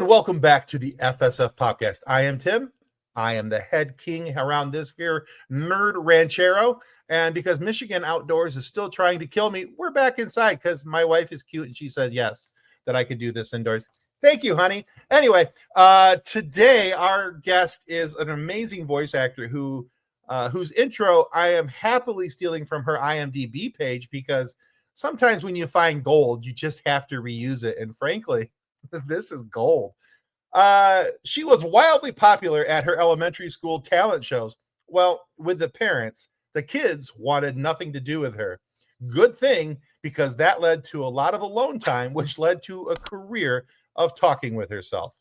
And welcome back to the FSF podcast. I am Tim. I am the head king around this here nerd ranchero. And because Michigan Outdoors is still trying to kill me, we're back inside because my wife is cute and she said yes, that I could do this indoors. Thank you, honey. Anyway, today our guest is an amazing voice actor whose intro I am happily stealing from her IMDb page, because sometimes when you find gold, you just have to reuse it. And frankly, this is gold. She was wildly popular at her elementary school talent shows. Well, with the parents, the kids wanted nothing to do with her. Good thing, because that led to a lot of alone time, which led to a career of talking with herself.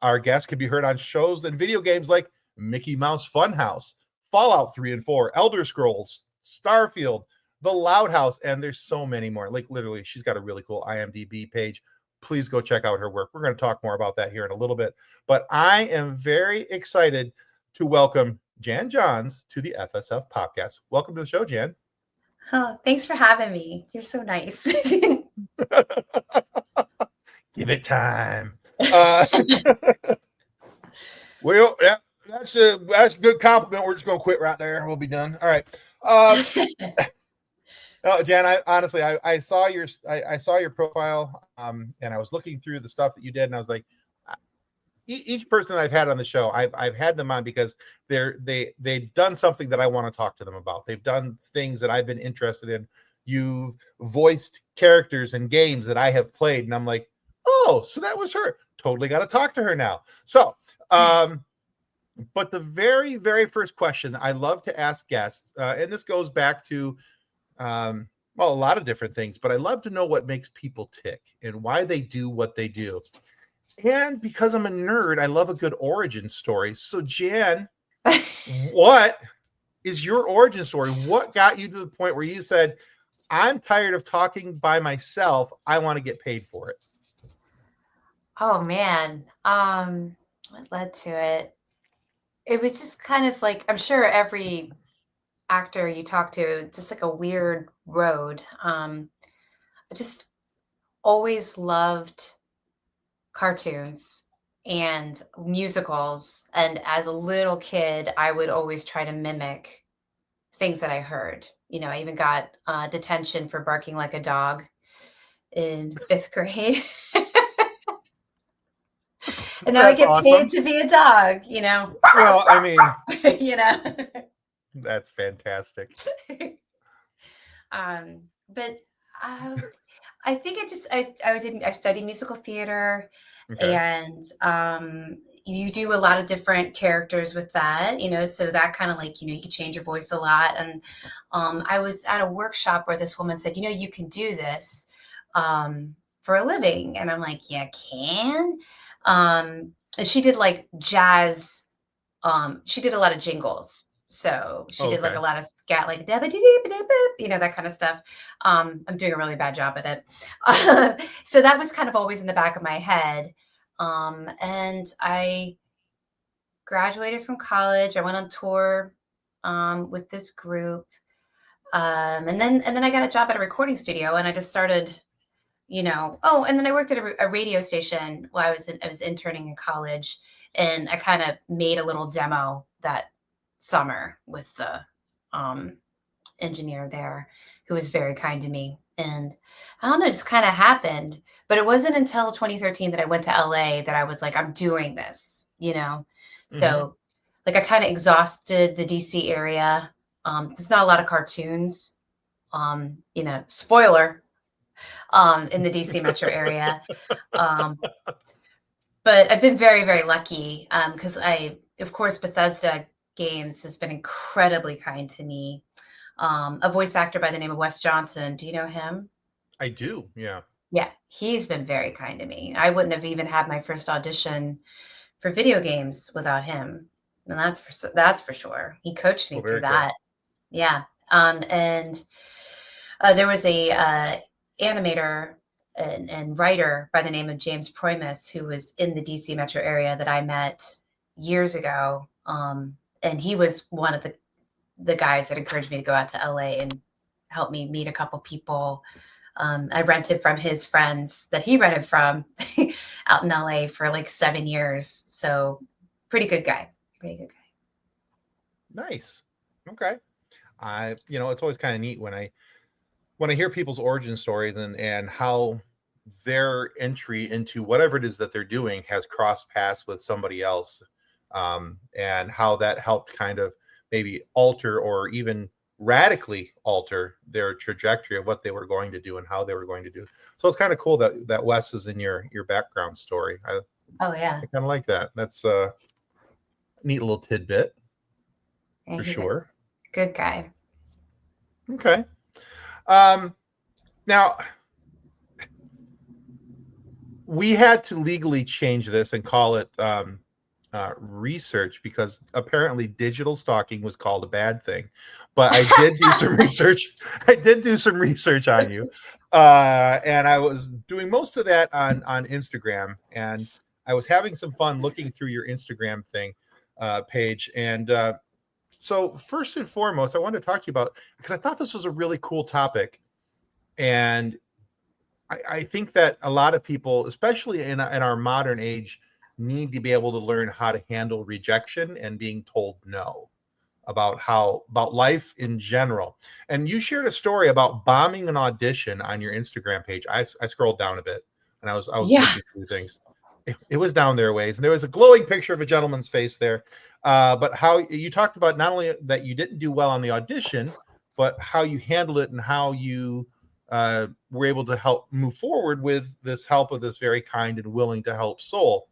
Our guest could be heard on shows and video games like Mickey Mouse Funhouse, Fallout 3 and 4, Elder Scrolls, Starfield, The Loud House, and there's so many more. Like literally, she's got a really cool IMDb page. Please go check out her work. We're going to talk more about that here in a little bit. But I am very excited to welcome Jan Johns to the FSF podcast. Welcome to the show, Jan. Oh, thanks for having me. You're so nice. Give it time. Well, yeah, that's a good compliment. We're just going to quit right there. We'll be done. All right. No, Jan, I saw your profile, and I was looking through the stuff that you did, and I was like, each person I've had on the show, I've had them on because they've done something that I want to talk to them about. They've done things that I've been interested in. You've voiced characters in games that I have played, and I'm like, oh, so that was her. Totally got to talk to her now. So, but the very, very first question I love to ask guests, and this goes back to well, a lot of different things, but I love to know what makes people tick and why they do what they do. And because I'm a nerd, I love a good origin story. So, Jan, what is your origin story? What got you to the point where you said, I'm tired of talking by myself, I want to get paid for it? Oh man. What led to it? It was just kind of like, I'm sure every actor you talk to, just like a weird road. I just always loved cartoons and musicals. And as a little kid, I would always try to mimic things that I heard. You know, I even got detention for barking like a dog in 5th grade. And now I get paid to be a dog, you know. Well, I mean, you know. That's fantastic. But I think I studied musical theater, Okay. and you do a lot of different characters with that, you know, so that kind of like, you know, you can change your voice a lot. And I was at a workshop where this woman said, you know, you can do this for a living. And I'm like, yeah, I can. And she did like jazz. She did a lot of jingles. So she did like a lot of scat, like, you know, that kind of stuff. I'm doing a really bad job at it. So that was kind of always in the back of my head. And I graduated from college. I went on tour with this group. And then I got a job at a recording studio, and I just started, you know, and then I worked at a radio station while I was interning in college, and I kind of made a little demo that summer with the engineer there, who was very kind to me. And I don't know, it just kind of happened. But it wasn't until 2013 that I went to LA that I was like, I'm doing this, you know? Mm-hmm. So like I kind of exhausted the DC area. There's not a lot of cartoons, you know, spoiler, in the DC metro area. But I've been very, very lucky because of course, Bethesda Games has been incredibly kind to me. A voice actor by the name of Wes Johnson. Do you know him? I do. Yeah. Yeah. He's been very kind to me. I wouldn't have even had my first audition for video games without him. And that's for sure. He coached me through that. Cool. Yeah. And there was a animator and writer by the name of James Proymus, who was in the DC metro area that I met years ago. And he was one of the guys that encouraged me to go out to LA and help me meet a couple people I rented from his friends that he rented from out in LA for like 7 years. So pretty good guy. Pretty good guy. Nice. Okay. It's always kind of neat when I hear people's origin stories and how their entry into whatever it is that they're doing has crossed paths with somebody else, and how that helped kind of maybe alter or even radically alter their trajectory of what they were going to do and how they were going to do. So it's kind of cool that Wes is in your background story. Oh yeah. I kind of like that. That's a neat little tidbit Yeah, for he's a sure. good guy. Okay. Now we had to legally change this and call it research, because apparently digital stalking was called a bad thing. But I did do some research. I did do some research on you, and I was doing most of that on Instagram, and I was having some fun looking through your Instagram page. And so first and foremost, I wanted to talk to you about, because I thought this was a really cool topic, and I think that a lot of people, especially in our modern age, need to be able to learn how to handle rejection and being told no, about life in general. And you shared a story about bombing an audition on your Instagram page. I scrolled down a bit, and I was Yeah. looking through things. It was down there a ways, and there was a glowing picture of a gentleman's face there. But how you talked about not only that you didn't do well on the audition, but how you handled it and how you were able to help move forward with this help of this very kind and willing to help soul.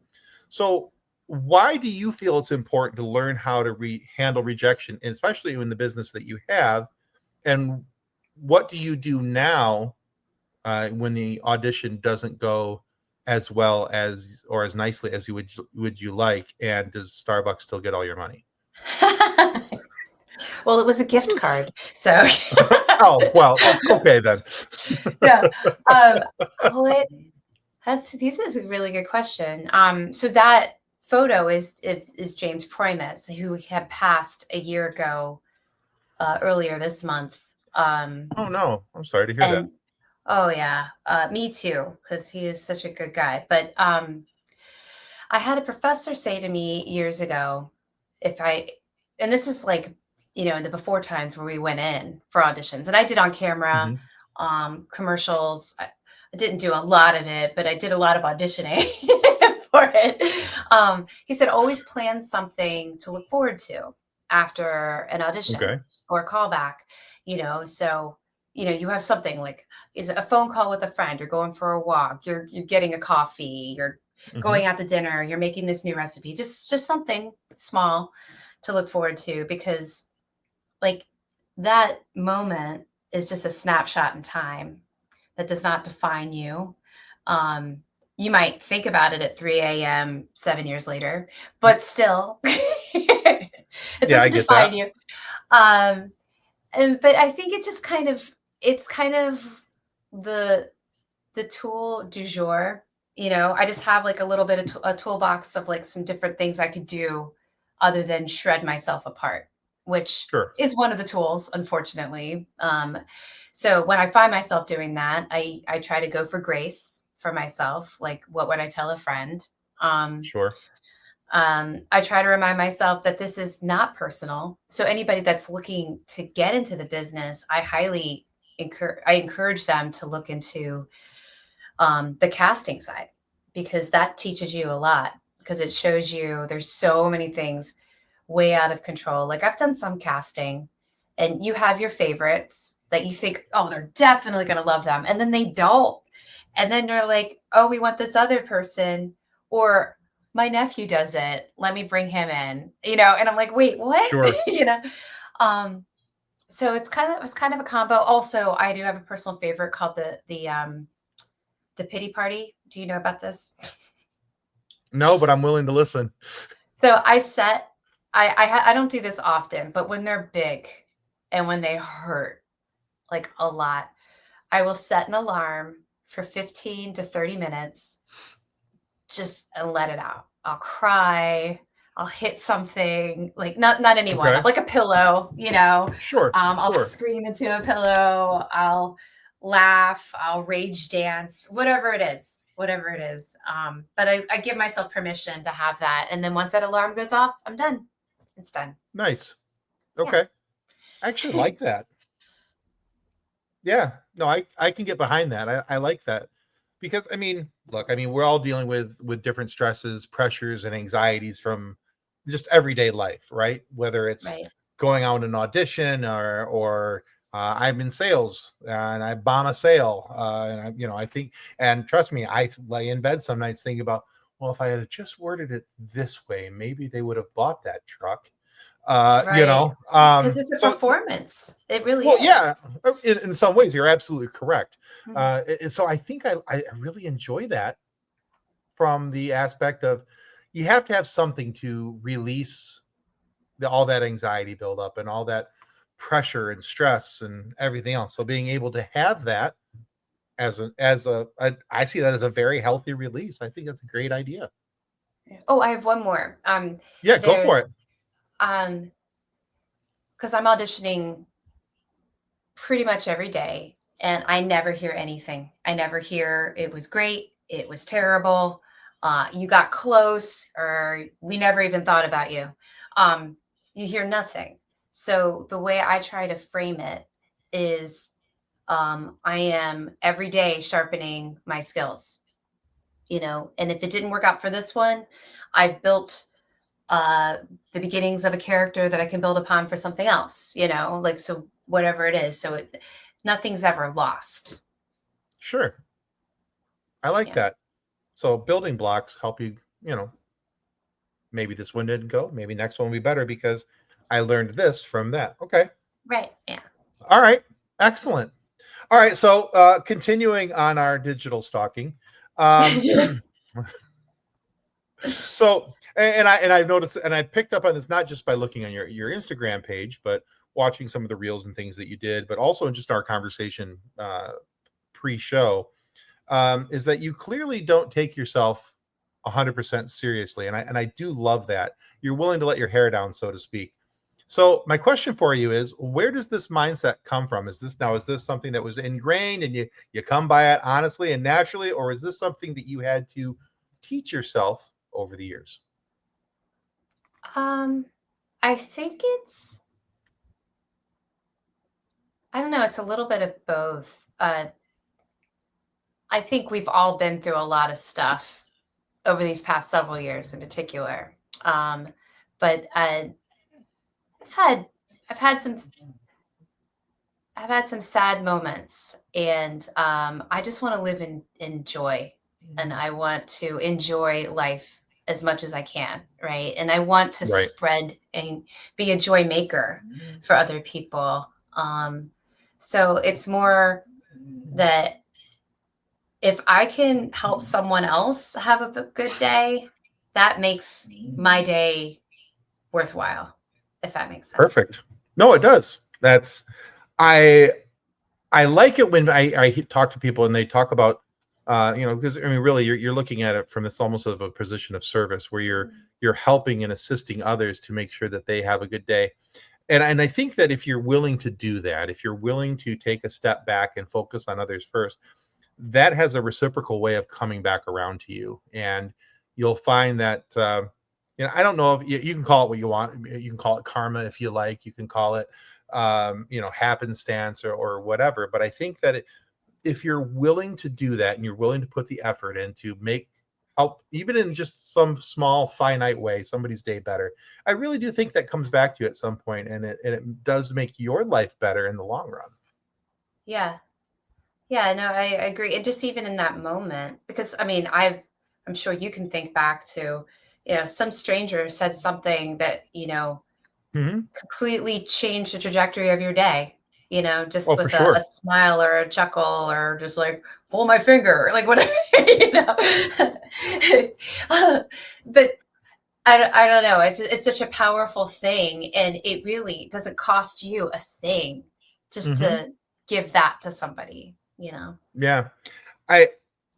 So why do you feel it's important to learn how to handle rejection, and especially in the business that you have? And what do you do now when the audition doesn't go as well as or as nicely as you would you like? And does Starbucks still get all your money? Well, it was a gift card, so. Oh well, okay then. Yeah. This is a really good question. So that photo is James Primus, who had passed a year ago, earlier this month. Oh no, I'm sorry to hear that. And oh yeah, me too, because he is such a good guy. But I had a professor say to me years ago, and this is like, in the before times where we went in for auditions, and I did on camera, Mhm. commercials. I didn't do a lot of it, but I did a lot of auditioning for it. He said, always plan something to look forward to after an audition Okay. or a callback, so, you have something like, is it a phone call with a friend, you're going for a walk, you're getting a coffee, you're Mhm. going out to dinner, you're making this new recipe, just something small to look forward to, because like that moment is just a snapshot in time that does not define you. Um, you might think about it at 3 a.m. 7 years later, but still, it Yeah, I doesn't get define that. you. But I think it's kind of the tool du jour. I just have like a little bit of a toolbox of like some different things I could do other than shred myself apart, which Sure. is one of the tools, unfortunately. So when I find myself doing that, I try to go for grace for myself. Like, what would I tell a friend? Um, Sure. I try to remind myself that this is not personal. So anybody that's looking to get into the business, I encourage them to look into the casting side, because that teaches you a lot, because it shows you there's so many things way out of control. Like, I've done some casting, and you have your favorites that you think, oh, they're definitely going to love them. And then they don't. And then you're like, oh, we want this other person, or my nephew does it. Let me bring him in, and I'm like, wait, what? Sure. Um, so it's kind of a combo. Also, I do have a personal favorite called the pity party. Do you know about this? No, but I'm willing to listen. So I don't do this often, but when they're big and when they hurt like a lot, I will set an alarm for 15 to 30 minutes, just and let it out. I'll cry. I'll hit something, like not anyone, Okay. like a pillow. Sure. I'll Sure. scream into a pillow. I'll laugh, I'll rage dance, whatever it is, whatever it is. But I give myself permission to have that. And then once that alarm goes off, I'm done. It's done. Nice. Yeah. Okay. I actually like that. Yeah. No, I can get behind that. I like that. Because I mean, look, I mean, we're all dealing with different stresses, pressures, and anxieties from just everyday life, right? Whether it's Right. going out an audition or I'm in sales and I bomb a sale, and I think, and trust me, I lay in bed some nights thinking about, well, if I had just worded it this way, maybe they would have bought that truck. Right. Because it's a So performance. It really well, is. yeah, in some ways, you're absolutely correct. Mhm. And so I think I really enjoy that from the aspect of you have to have something to release all that anxiety buildup and all that pressure and stress and everything else. So being able to have that I see that as a very healthy release. I think that's a great idea. Oh, I have one more. Yeah, go for There's it. because I'm auditioning pretty much every day, and I never hear anything. I never hear it was great, it was terrible, you got close, or we never even thought about you. Um, you hear nothing. So the way I try to frame it is, I am every day sharpening my skills, and if it didn't work out for this one, I've built uh the beginnings of a character that I can build upon for something else, like, so whatever it is. So nothing's ever lost. Sure. I like Yeah. that. So building blocks help you, maybe this one didn't go, maybe next one will be better because I learned this from that. Okay. Right. Yeah. All right. Excellent. All right. So continuing on our digital stalking. Um, so I've noticed and I picked up on this not just by looking on your Instagram page, but watching some of the reels and things that you did, but also in just our conversation pre-show, is that you clearly don't take yourself 100% seriously, and I do love that you're willing to let your hair down, so to speak. So my question for you is, where does this mindset come from? Is this something that was ingrained and you come by it honestly and naturally, or is this something that you had to teach yourself over the years? um I think I don't know, it's a little bit of both. I think we've all been through a lot of stuff over these past several years in particular. But i've had i've had some I've had some sad moments, and I just want to live in joy, and I want to enjoy life as much as I can, right? And I want to Right. spread and be a joy maker for other people. So it's more that if I can help someone else have a good day, that makes my day worthwhile, if that makes sense. Perfect. No, it does. I I like it when I talk to people and they talk about, because I mean, really, you're looking at it from this almost of a position of service where you're helping and assisting others to make sure that they have a good day. And I think that if you're willing to do that, if you're willing to take a step back and focus on others first, that has a reciprocal way of coming back around to you, and you'll find that. I don't know if you can call it what you want. You can call it karma if you like. You can call it, happenstance or whatever. But I think that if you're willing to do that and you're willing to put the effort in to make help, even in just some small finite way, somebody's day better, I really do think that comes back to you at some point, and it does make your life better in the long run. Yeah. Yeah, no, I agree. And just even in that moment, because I mean, I'm sure you can think back to, some stranger said something that, Mhm. completely changed the trajectory of your day, just Oh, for with a sure. smile or a chuckle, or just like pull my finger, like whatever, you know. But I don't know. It's such a powerful thing, and it really doesn't cost you a thing just Hmm. to give that to somebody. Yeah. I,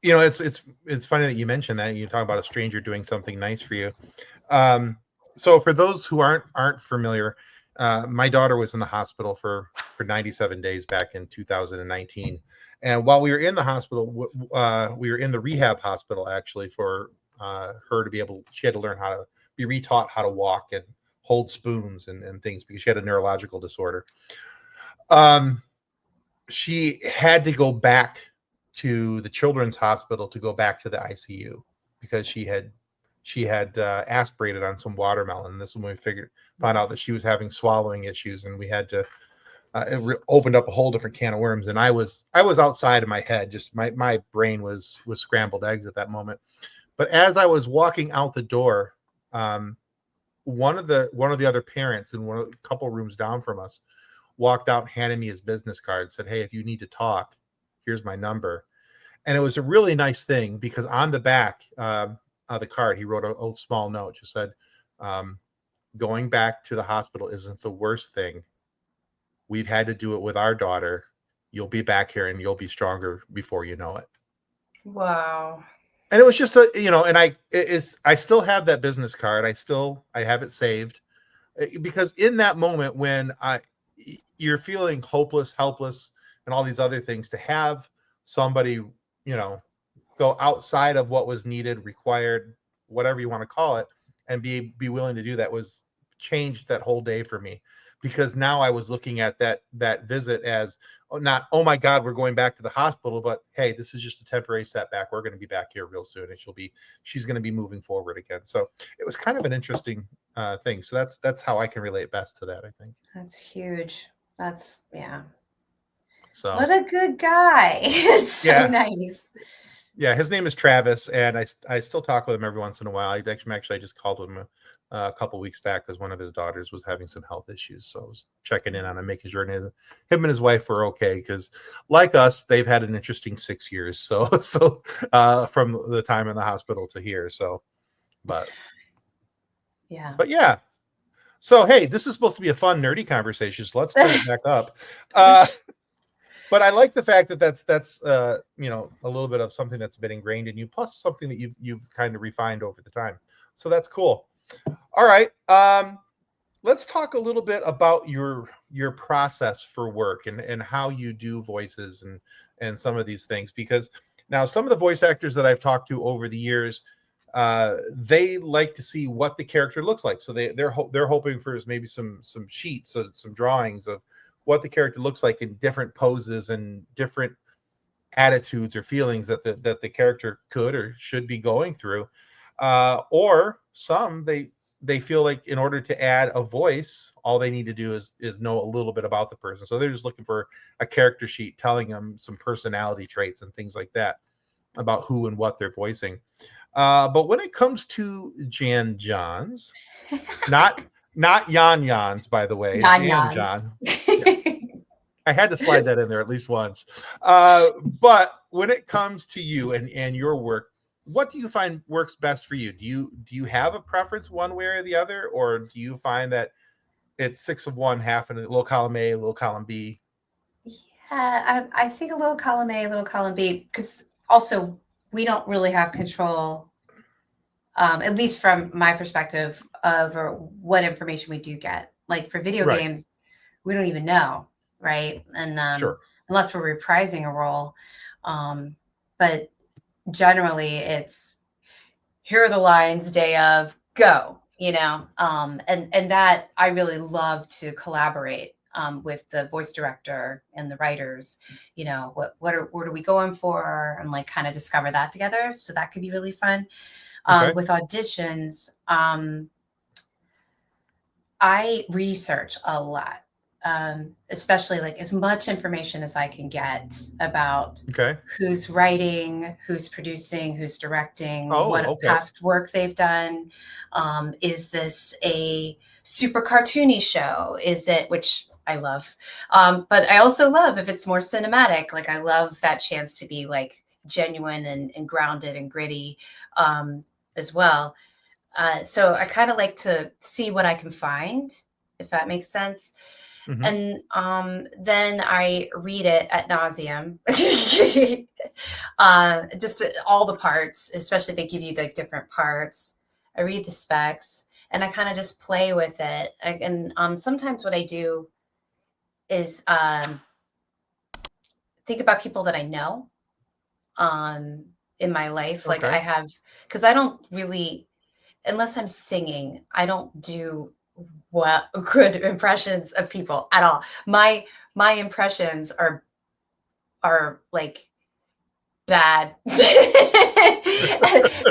it's funny that you mentioned that. You talk about a stranger doing something nice for you. Um, so for those who aren't familiar, My daughter was in the hospital for 97 days back in 2019, and while we were in the hospital, we were in the rehab hospital actually for her to be able. She had to learn how to be retaught how to walk and hold spoons and things because she had a neurological disorder. Um, she had to go back to the children's hospital to go back to the ICU because she had aspirated on some watermelon. This is when we found out that she was having swallowing issues, and we had to. Opened up a whole different can of worms, and I was outside of my head. Just my brain was scrambled eggs at that moment. But as I was walking out the door, one of the other parents in a couple rooms down from us walked out, handed me his business card, said, "Hey, if you need to talk, here's my number." And it was a really nice thing because on the back of the card, he wrote a small note, just said, "Going back to the hospital isn't the worst thing. We've had to do it with our daughter. You'll be back here and you'll be stronger before you know it." Wow. And it was just and I still have that business card. I have it saved because in that moment when you're feeling hopeless, helpless, and all these other things, to have somebody, go outside of what was needed, required, whatever you want to call it, and be willing to do that was changed that whole day for me. Because now I was looking at that visit as not, oh my God, we're going back to the hospital, but hey, this is just a temporary setback. We're going to be back here real soon, and she's going to be moving forward again. So it was kind of an interesting thing. So that's how I can relate best to that, I think. That's huge. Yeah. So What a good guy. It's so nice. Yeah, his name is Travis, and I still talk with him every once in a while. I just called him a couple weeks back because one of his daughters was having some health issues, so I was checking in on him, making sure him and his wife were okay. Because, like us, they've had an interesting 6 years. So from the time in the hospital to here. So, but yeah. So hey, this is supposed to be a fun, nerdy conversation. So let's turn it back up. But I like the fact that that's a little bit of something that's been ingrained in you, plus something that you've kind of refined over the time. So that's cool. All right, let's talk a little bit about your process for work and how you do voices and some of these things, because now some of the voice actors that I've talked to over the years, they like to see what the character looks like. So they're hoping for maybe some sheets, so some drawings of what the character looks like in different poses and different attitudes or feelings that the character could or should be going through. Or some they feel like in order to add a voice, all they need to do is know a little bit about the person. So they're just looking for a character sheet telling them some personality traits and things like that about who and what they're voicing. But when it comes to Jan Johns, not Jan Jans, by the way, Jan John. I had to slide that in there at least once. But when it comes to you and your work, what do you find works best for you? Do you have a preference one way or the other, or do you find that it's 6 of one, half in a little column A, a little column B? Yeah, I think a little column A, a little column B, because also we don't really have control, at least from my perspective, of what information we do get. Like for video games, we don't even know, right? And Sure. Unless we're reprising a role. But generally it's, here are the lines, day of, go, and that I really love to collaborate with the voice director and the writers. What are we going for, and like kind of discover that together. So that could be really fun. With auditions, I research a lot, especially like as much information as I can get about who's writing, who's producing, who's directing, past work they've done. Is this a super cartoony show? Is it, which I love, but I also love if it's more cinematic. Like I love that chance to be like genuine and grounded and gritty as well. So I kind of like to see what I can find, if that makes sense. Mm-hmm. And then I read it ad nauseum, just all the parts, especially if they give you the different parts. I read the specs, and I kind of just play with it. And sometimes what I do is think about people that I know in my life. Like Okay. I have, because I don't really, unless I'm singing, I don't do good impressions of people at all. My impressions are like bad.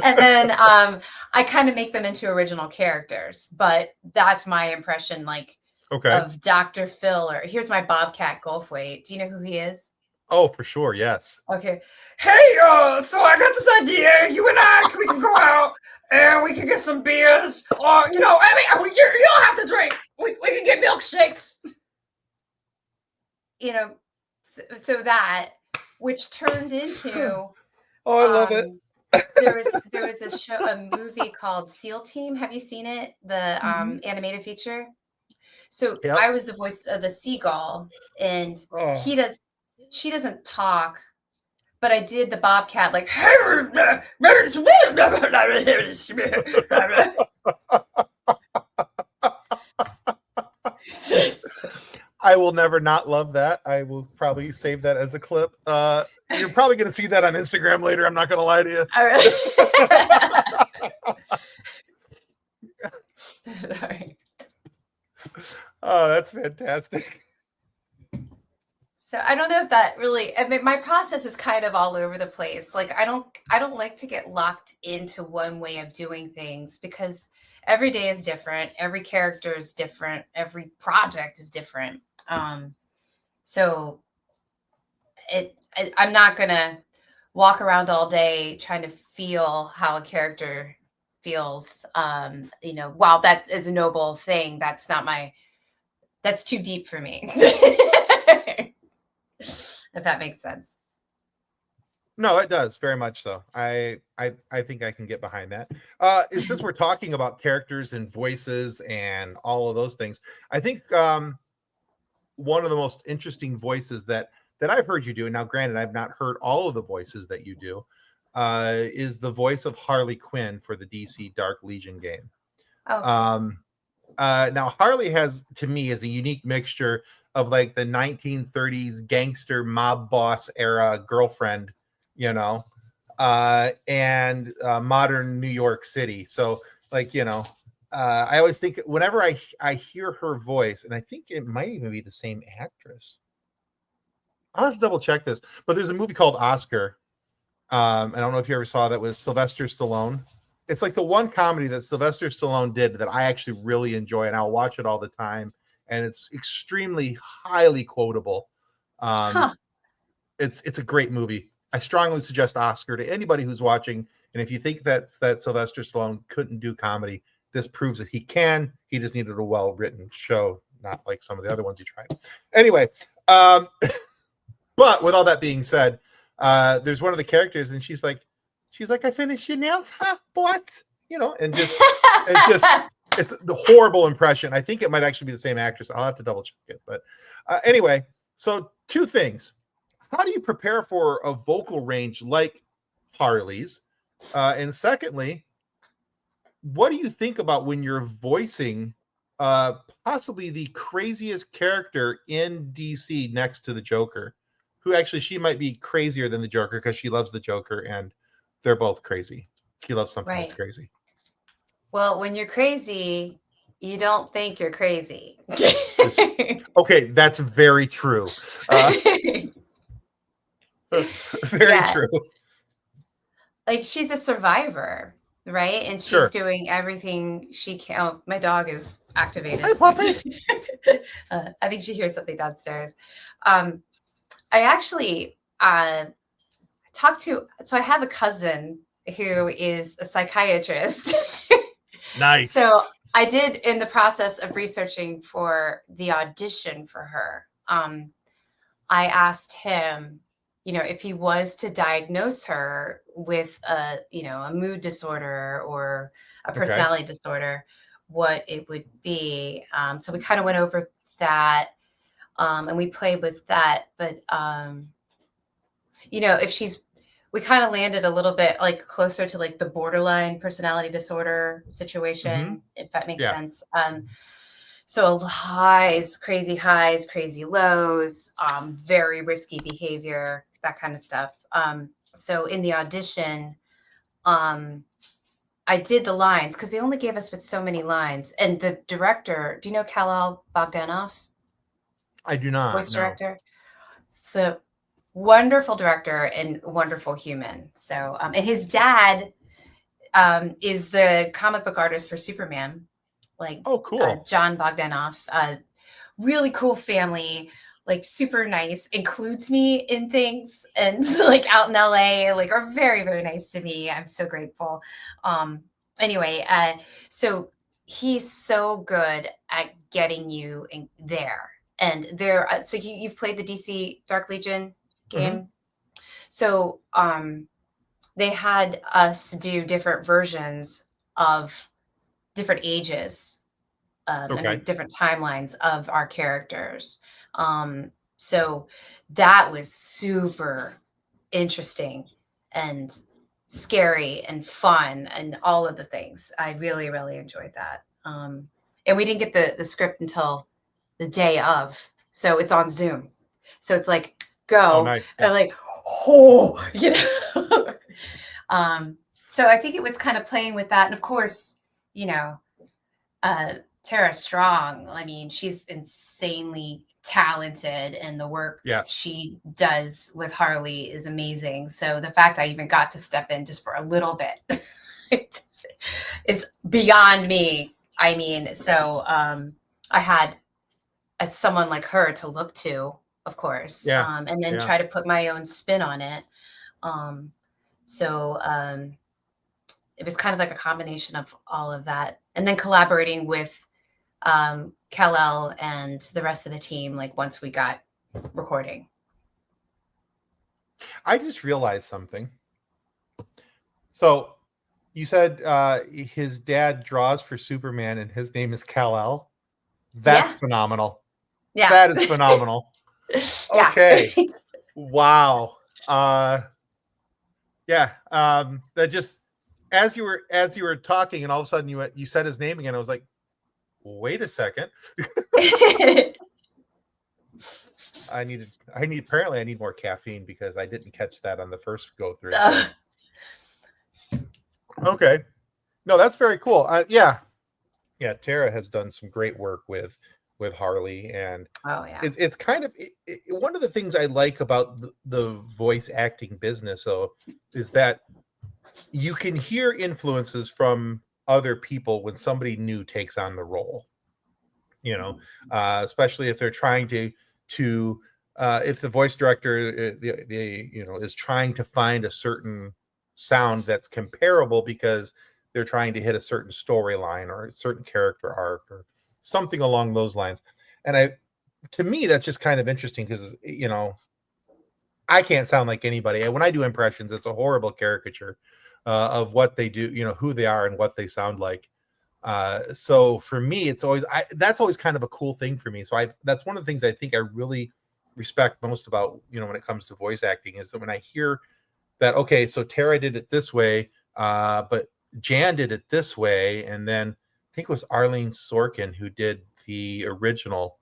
And then I kind of make them into original characters, but that's my impression, like Okay. of Dr. Phil. Or here's my Bobcat Goldthwait. Do you know who he is? Oh, for sure. Yes. Okay. Hey, so I got this idea. You and we can go out and we can get some beers. Or, you know, I mean, you don't have to drink. We can get milkshakes. You know, so that, which turned into, Oh, I love it. there was a movie called SEAL Team. Have you seen it? The Mhm. animated feature. So Yep. I was the voice of the seagull, and Oh. she doesn't talk, but I did the Bobcat, like, I will never not love that. I will probably save that as a clip. You're probably going to see that on Instagram later. I'm not going to lie to you. Sorry. Oh, that's fantastic. So I don't know if that really, I mean, my process is kind of all over the place. Like I don't like to get locked into one way of doing things, because every day is different, every character is different, every project is different. So I'm not gonna walk around all day trying to feel how a character feels. You know, while that is a noble thing, that's too deep for me. If that makes sense. No, it does very much so. I think I can get behind that. Since we're talking about characters and voices and all of those things, I think one of the most interesting voices that I've heard you do, and now granted, I've not heard all of the voices that you do, is the voice of Harley Quinn for the DC Dark Legion game. Oh, cool. Now Harley has, to me, is a unique mixture of like the 1930s gangster mob boss era girlfriend, you know, and modern New York City. So, like, you know, I always think whenever I hear her voice, and I think it might even be the same actress. I'll have to double check this, but there's a movie called Oscar. I don't know if you ever saw that, was Sylvester Stallone. It's like the one comedy that Sylvester Stallone did that I actually really enjoy, and I'll watch it all the time. And it's extremely highly quotable. Um, Huh. it's a great movie. I strongly suggest Oscar to anybody who's watching. And if you think that Sylvester Stallone couldn't do comedy, this proves that he can. He just needed a well-written show, not like some of the other ones he tried. Anyway, but with all that being said, there's one of the characters, and she's like, I finished your nails, huh? What? You know, and just it's the horrible impression. I think it might actually be the same actress. I'll have to double check it. But anyway, so two things. How do you prepare for a vocal range like Harley's? And secondly, what do you think about when you're voicing possibly the craziest character in DC next to the Joker, who actually she might be crazier than the Joker because she loves the Joker and they're both crazy. She loves something that's Right. crazy. Well, when you're crazy, you don't think you're crazy. Okay, that's very true. Very Yeah. true. Like she's a survivor, right? And she's Sure. doing everything she can. Oh, my dog is activated. Hi, puppy. I think she hears something downstairs. I actually talked to, so I have a cousin who is a psychiatrist. Nice. So I did, in the process of researching for the audition for her, I asked him, you know, if he was to diagnose her with a, you know, a mood disorder or a personality disorder, what it would be. So we kind of went over that, and we played with that. But you know, if she's we kind of landed a little bit like closer to like the borderline personality disorder Mm-hmm. situation, if that makes Yeah. sense. So highs, crazy lows, very risky behavior, that kind of stuff. So in the audition, I did the lines because they only gave us with so many lines. And the director, do you know Kal-El Bogdanov, I do not voice know. director? The wonderful director and wonderful human. So, and his dad is the comic book artist for Superman, like Oh, cool. John Bogdanoff. Really cool family, like super nice, includes me in things, and like out in LA, like are very, very nice to me. I'm so grateful. Anyway, so he's so good at getting you in there. And there, so you've played the DC Dark Legion Mm-hmm. game. So they had us do different versions of different ages and Okay. like different timelines of our characters. So that was super interesting and scary and fun and all of the things. I really, really enjoyed that. And we didn't get the script until the day of. So it's on Zoom. So it's like, Oh, go. nice. And I'm like, oh, you know. So I think it was kind of playing with that. And of course, you know, Tara Strong, I mean, she's insanely talented, and the work Yes. she does with Harley is amazing. So the fact I even got to step in just for a little bit, it's beyond me. I mean, so I had someone like her to look to, of course, Yeah. and then Yeah. try to put my own spin on it. Um, so it was kind of like a combination of all of that, and then collaborating with Kal-El and the rest of the team, like once we got recording. I just realized something. So you said his dad draws for Superman and his name is Kal-El. That's Yeah. phenomenal. Yeah. That is phenomenal. Yeah. Okay. Wow. Yeah. That just as you were talking, and all of a sudden you said his name again. I was like, wait a second. Apparently I need more caffeine because I didn't catch that on the first go through. So. Okay. No, that's very cool. Yeah. Tara has done some great work with Harley, and Oh yeah. it's kind of one of the things I like about the voice acting business, though, is that you can hear influences from other people when somebody new takes on the role. You know, especially if they're trying to if the voice director is trying to find a certain sound that's comparable because they're trying to hit a certain storyline or a certain character arc or something along those lines. And to me, that's just kind of interesting because I can't sound like anybody. And when I do impressions, it's a horrible caricature of what they do, who they are and what they sound like. So for me, that's always kind of a cool thing for me. So that's one of the things I think I really respect most about, when it comes to voice acting, is that when I hear that, okay, so Tara did it this way, but Jan did it this way. And then I think it was Arlene Sorkin who did the original,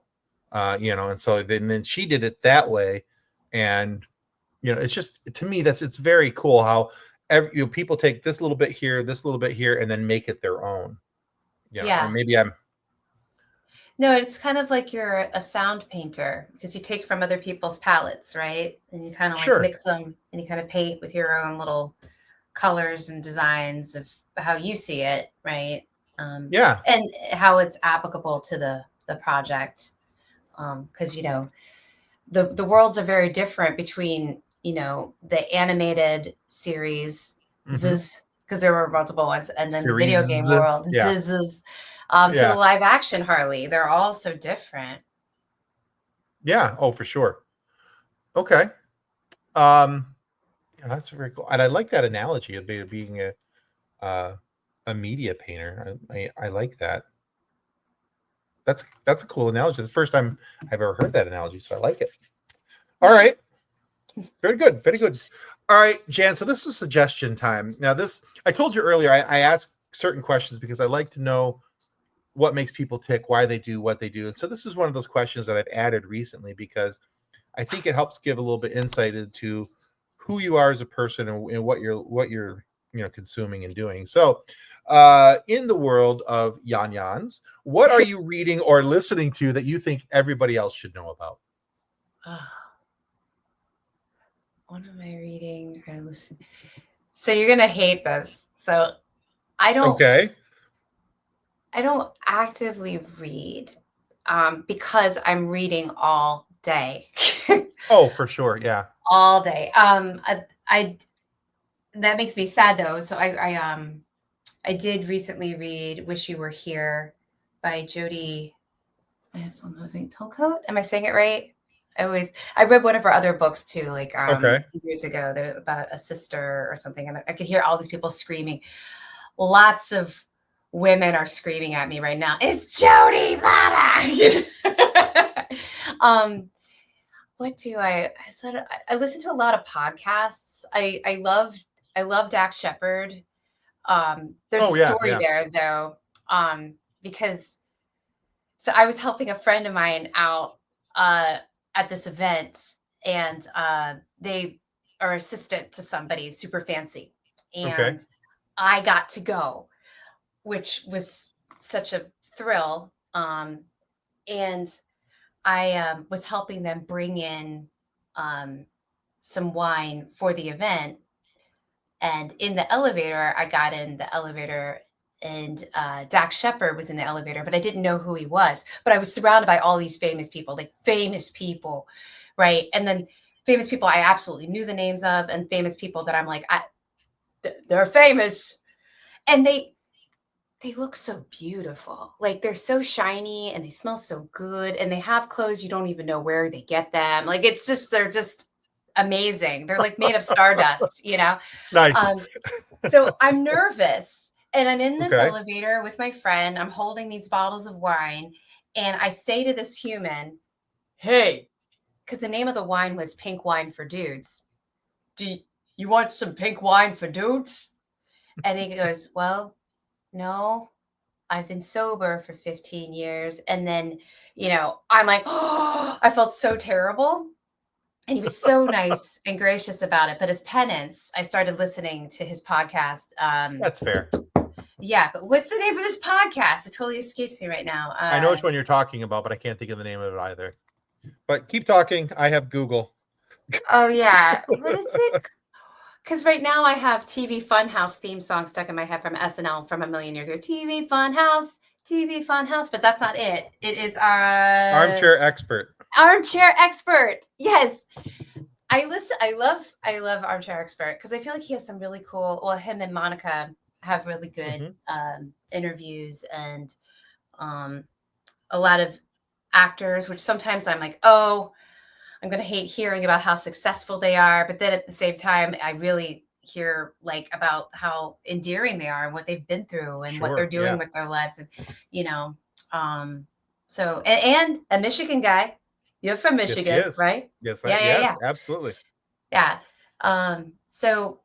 and so then she did it that way. And, it's just, to me, it's very cool how people take this little bit here, and then make it their own. Or Yeah. maybe I'm. No, it's kind of like you're a sound painter because you take from other people's palettes, right? And you kind of like Sure. mix them and you kind of paint with your own little colors and designs of how you see it, right? Yeah. And how it's applicable to the project. Because the worlds are very different between the animated series, Mm-hmm. because there were multiple ones, and then the video game Series. world, Yeah. to the live action Harley. They're all so different. Yeah. Oh, for sure. Okay. That's very cool, and I like that analogy of being a media painter. I like that. That's a cool analogy. It's the first time I've ever heard that analogy, so I like it. All right. Very good. Very good. All right, Jan. So this is suggestion time. Now, I told you earlier. I ask certain questions because I like to know what makes people tick, why they do what they do. And so this is one of those questions that I've added recently because I think it helps give a little bit insight into who you are as a person and what you're consuming and doing. So, in the world of Yan Yans, what are you reading or listening to that you think everybody else should know about? What am I reading or listening? So you're gonna hate this. So I don't Okay. I don't actively read because I'm reading all day. Oh, for sure. Yeah. All day. I that makes me sad though. So I did recently read "Wish You Were Here" by Jodi. I have something Tolcoat. Am I saying it right? I read one of her other books too, like Okay. years ago. They're about a sister or something, and I could hear all these people screaming. Lots of women are screaming at me right now. It's Jodi Bada. What do I listen to a lot of podcasts. I love Dax Shepard. There's a Oh yeah. story Yeah. there though, because so I was helping a friend of mine out at this event, and they are assistant to somebody super fancy, Okay. and I got to go, which was such a thrill. And I was helping them bring in some wine for the event. And in the elevator, I got in the elevator, and Dax Shepard was in the elevator, but I didn't know who he was. But I was surrounded by all these famous people, like famous people, right? And then famous people I absolutely knew the names of, and famous people that I'm like, they're famous, and they look so beautiful. Like they're so shiny and they smell so good, and they have clothes you don't even know where they get them. Like they're just amazing. They're like made of stardust, you know? Nice. Um, so I'm nervous, and I'm in this Okay. elevator with my friend. I'm holding these bottles of wine, and I say to this human, "Hey," because the name of the wine was Pink Wine for Dudes. Do you want some pink wine for dudes? And he goes, "Well, no, I've been sober for 15 years." And then, I'm like, oh, I felt so terrible. And he was so nice and gracious about it. But as penance, I started listening to his podcast. That's fair. Yeah, but what's the name of his podcast? It totally escapes me right now. I know which one you're talking about, but I can't think of the name of it either. But keep talking. I have Google. Oh, yeah. What is it? Because right now I have TV Funhouse theme song stuck in my head from SNL from a million years ago. TV Funhouse, but that's not it. It is Armchair Expert. Armchair Expert. Yes. I love Armchair Expert because I feel like he has some really cool, well, him and Monica have really good interviews, and a lot of actors, which sometimes I'm like, oh, I'm going to hate hearing about how successful they are. But then at the same time, I really hear like about how endearing they are and what they've been through and what they're doing with their lives. And, so, and a Michigan guy. You're from Michigan, yes, right? Yes, Yeah. absolutely. Yeah. So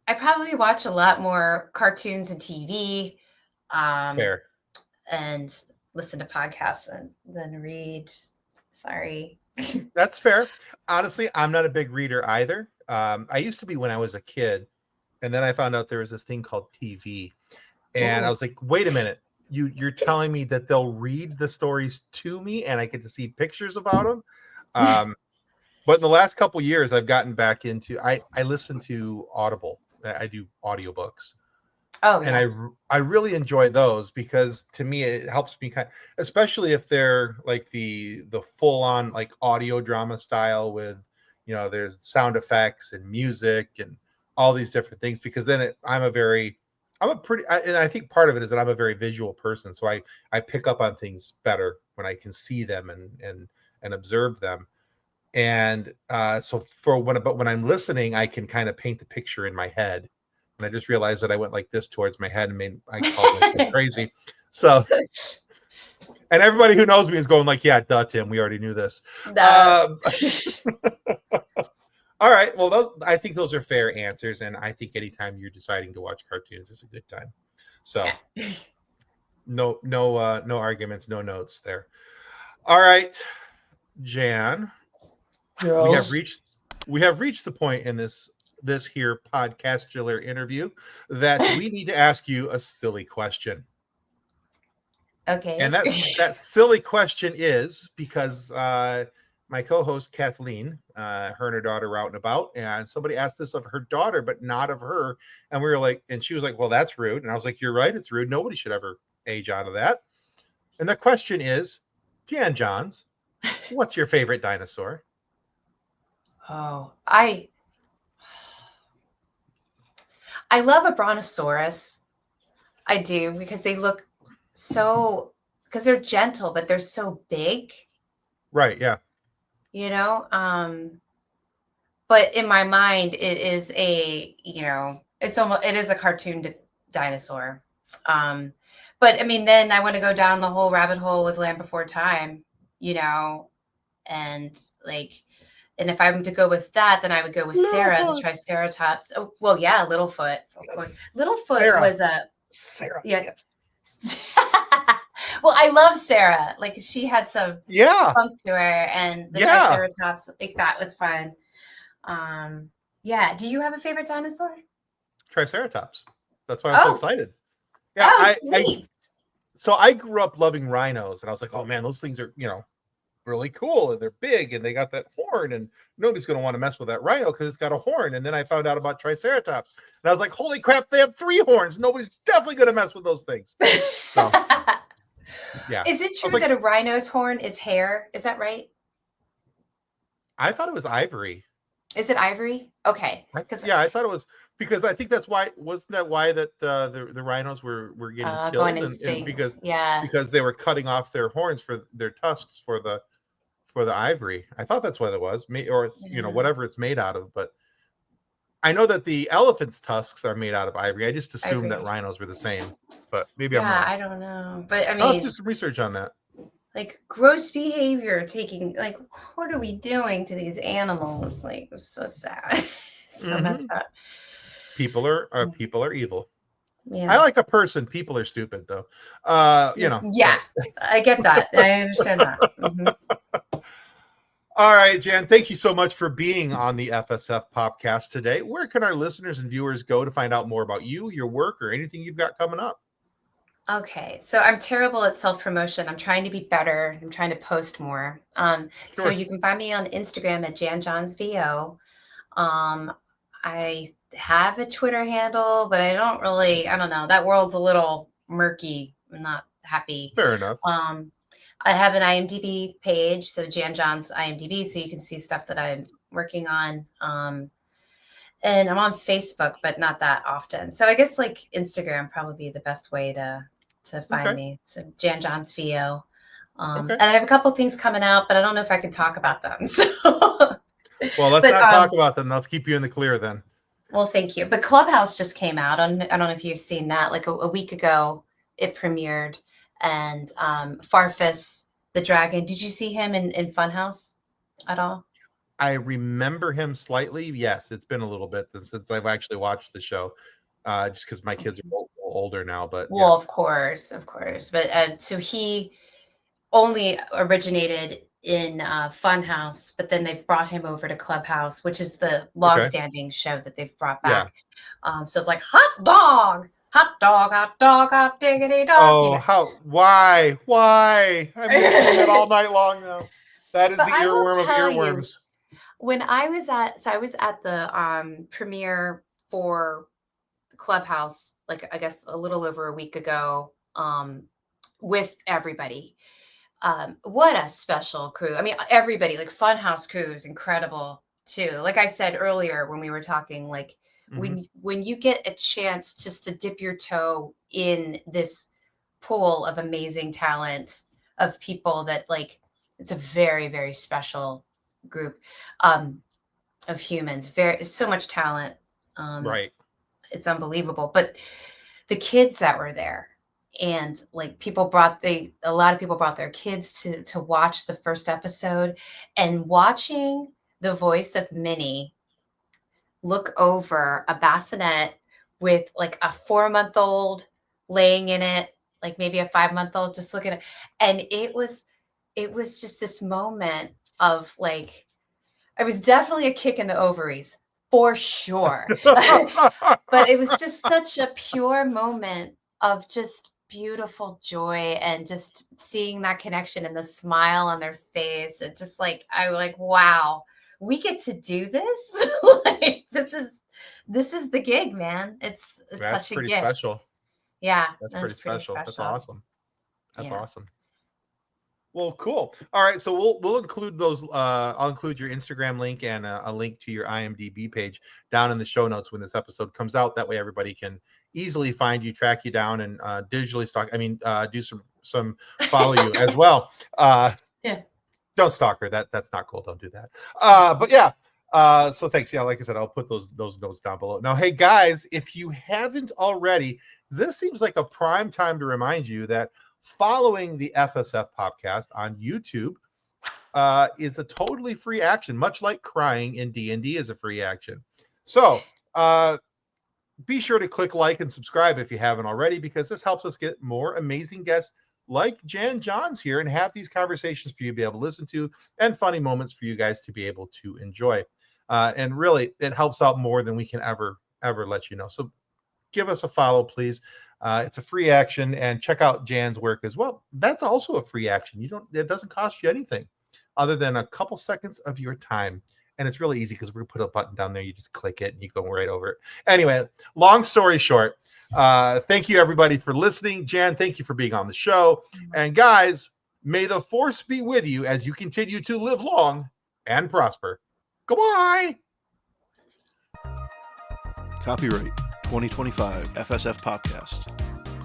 I probably watch a lot more cartoons and TV, Fair. and listen to podcasts than read. Sorry. That's fair. Honestly, I'm not a big reader either. I used to be when I was a kid, and then I found out there was this thing called TV, and I was like, wait a minute. You're telling me that they'll read the stories to me and I get to see pictures about them? But in the last couple years, I've gotten back into I listen to Audible. I do audiobooks. Oh, And yeah. I really enjoy those because to me it helps me especially if they're like the full on like audio drama style with there's sound effects and music and all these different things, because then and I think part of it is that I'm a very visual person, so I pick up on things better when I can see them and observe them. And so but when I'm listening, I can kind of paint the picture in my head. And I just realized that I went like this towards my head and I called myself crazy. So, and everybody who knows me is going like, yeah, duh, Tim, we already knew this. No. All right. Well, I think those are fair answers, and I think anytime you're deciding to watch cartoons is a good time. So Yeah. no arguments, no notes there. All right, Jan, we have Yes. reached the point in this here podcastular interview that we need to ask you a silly question. And Okay. that silly question is because my co-host Kathleen, her and her daughter were out and about, and somebody asked this of her daughter, but not of her. And we were like, and she was like, "Well, that's rude." And I was like, "You're right, it's rude. Nobody should ever age out of that." And the question is, Jan Johns, what's your favorite dinosaur? Oh, I love a brontosaurus. I do because they look so because they're gentle, but they're so big, Right? Yeah. you know. But in my mind, it is it is a dinosaur. Um, but I mean, then I want to go down the whole rabbit hole with Land Before Time, you know, and like, and if I'm to go with that, then I would go with Sarah, the Littlefoot. Triceratops. Oh, well, yeah, Littlefoot, of course. Littlefoot Sarah. was a Sarah. yeah. Yes. Well, I love Sarah. Like she had some Yeah. spunk to her, and the Yeah. Triceratops, like that was fun. Yeah. Do you have a favorite dinosaur? Triceratops. That's why I'm so Oh. excited. Yeah. Oh, I sweet. so I grew up loving rhinos, and I was like, oh man, those things are, really cool, and they're big, and they got that horn, and nobody's going to want to mess with that rhino because it's got a horn. And then I found out about Triceratops, and I was like, holy crap, they have 3 horns. Nobody's definitely going to mess with those things. So, yeah. Is it true that a rhino's horn is hair? Is that right? I thought it was ivory. Is it ivory? Okay. I thought it was, because I think that's why, wasn't that why that the rhinos were getting killed? Going and extinct. because they were cutting off their horns for their tusks for the ivory. I thought that's what it was, or it's, whatever it's made out of. But I know that the elephant's tusks are made out of ivory. I just assumed that rhinos were the same, but maybe I'm wrong. I don't know. But I mean, I'll have to do some research on that. Like gross behavior, like what are we doing to these animals? Like it's so sad. So messed up. People are evil. Yeah. I like a person. People are stupid, though. Yeah, I get that. I understand that. Mm-hmm. All right, Jan, thank you so much for being on the FSF Popcast today. Where can our listeners and viewers go to find out more about you, your work, or anything you've got coming up? Okay, so I'm terrible at self-promotion. I'm trying to be better. I'm trying to post more. So you can find me on Instagram at JanJohnsVO. I have a Twitter handle, but I don't know. That world's a little murky. I'm not happy. Fair enough. I have an IMDb page, so Jan John's IMDb, so you can see stuff that I'm working on. And I'm on Facebook, but not that often. So I guess like Instagram probably be the best way to find me. So Jan John's VO. And I have a couple things coming out, but I don't know if I can talk about them. So well, let's not talk about them. Let's keep you in the clear then. Well, thank you. But Clubhouse just came out. I don't know if you've seen that. Like a week ago, it premiered. And Farfus, the dragon. Did you see him in Funhouse at all? I remember him slightly. Yes, it's been a little bit since I've actually watched the show, just because my kids are older now. But well, of course. But so he only originated in Funhouse, but then they've brought him over to Clubhouse, which is the long-standing show that they've brought back. Yeah. So it's like hot dog, hot diggity dog. Oh, why? I've been saying it all night long now. That is the earworm of earworms. When I was at the premiere for Clubhouse, like I guess a little over a week ago, with everybody. What a special crew. I mean, everybody, like Funhouse crew is incredible too. Like I said earlier when we were talking, like when you get a chance just to dip your toe in this pool of amazing talent of people that like, it's a very, very special group of humans. So much talent. Right. It's unbelievable. But the kids that were there, and like a lot of people brought their kids to watch the first episode, and watching the voice of Minnie look over a bassinet with like a 4-month-old laying in it, like maybe a 5-month-old, just looking at it. And it was just this moment of like, it was definitely a kick in the ovaries for sure. But it was just such a pure moment of just beautiful joy and just seeing that connection and the smile on their face. It's just like, I was like, wow, we get to do this. Like this is the gig, man. It's That's such a pretty gift. special. Yeah, That's that was pretty pretty special. That's special. awesome. That's Yeah. awesome. Well, cool. All right, so we'll include those. I'll include your Instagram link and a link to your IMDb page down in the show notes when this episode comes out. That way, everybody can easily find you, track you down, and digitally stalk. I mean, do some follow you as well. Yeah. Don't stalk her. That's not cool. Don't do that. But yeah. So thanks. Yeah, like I said, I'll put those notes down below. Now, hey guys, if you haven't already, this seems like a prime time to remind you that following the FSF podcast on YouTube is a totally free action, much like crying in D&D is a free action. So be sure to click like and subscribe if you haven't already, because this helps us get more amazing guests like Jan Johns here and have these conversations for you to be able to listen to and funny moments for you guys to be able to enjoy. And really, it helps out more than we can ever let you know. So give us a follow, please. It's a free action, and check out Jan's work as well. That's also a free action. It doesn't cost you anything other than a couple seconds of your time. And it's really easy because we're going to put a button down there. You just click it and you go right over it. Anyway, long story short, thank you everybody for listening. Jan, thank you for being on the show. And guys, may the force be with you as you continue to live long and prosper. Goodbye. Copyright 2025 FSF Podcast.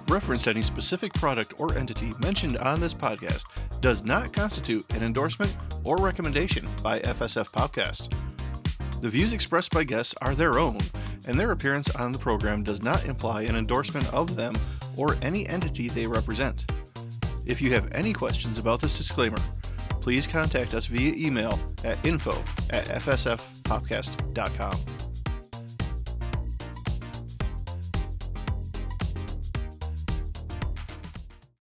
Reference to any specific product or entity mentioned on this podcast does not constitute an endorsement or recommendation by FSF Podcast. The views expressed by guests are their own, and their appearance on the program does not imply an endorsement of them or any entity they represent. If you have any questions about this disclaimer, please contact us via email at info@fsfpodcast.com.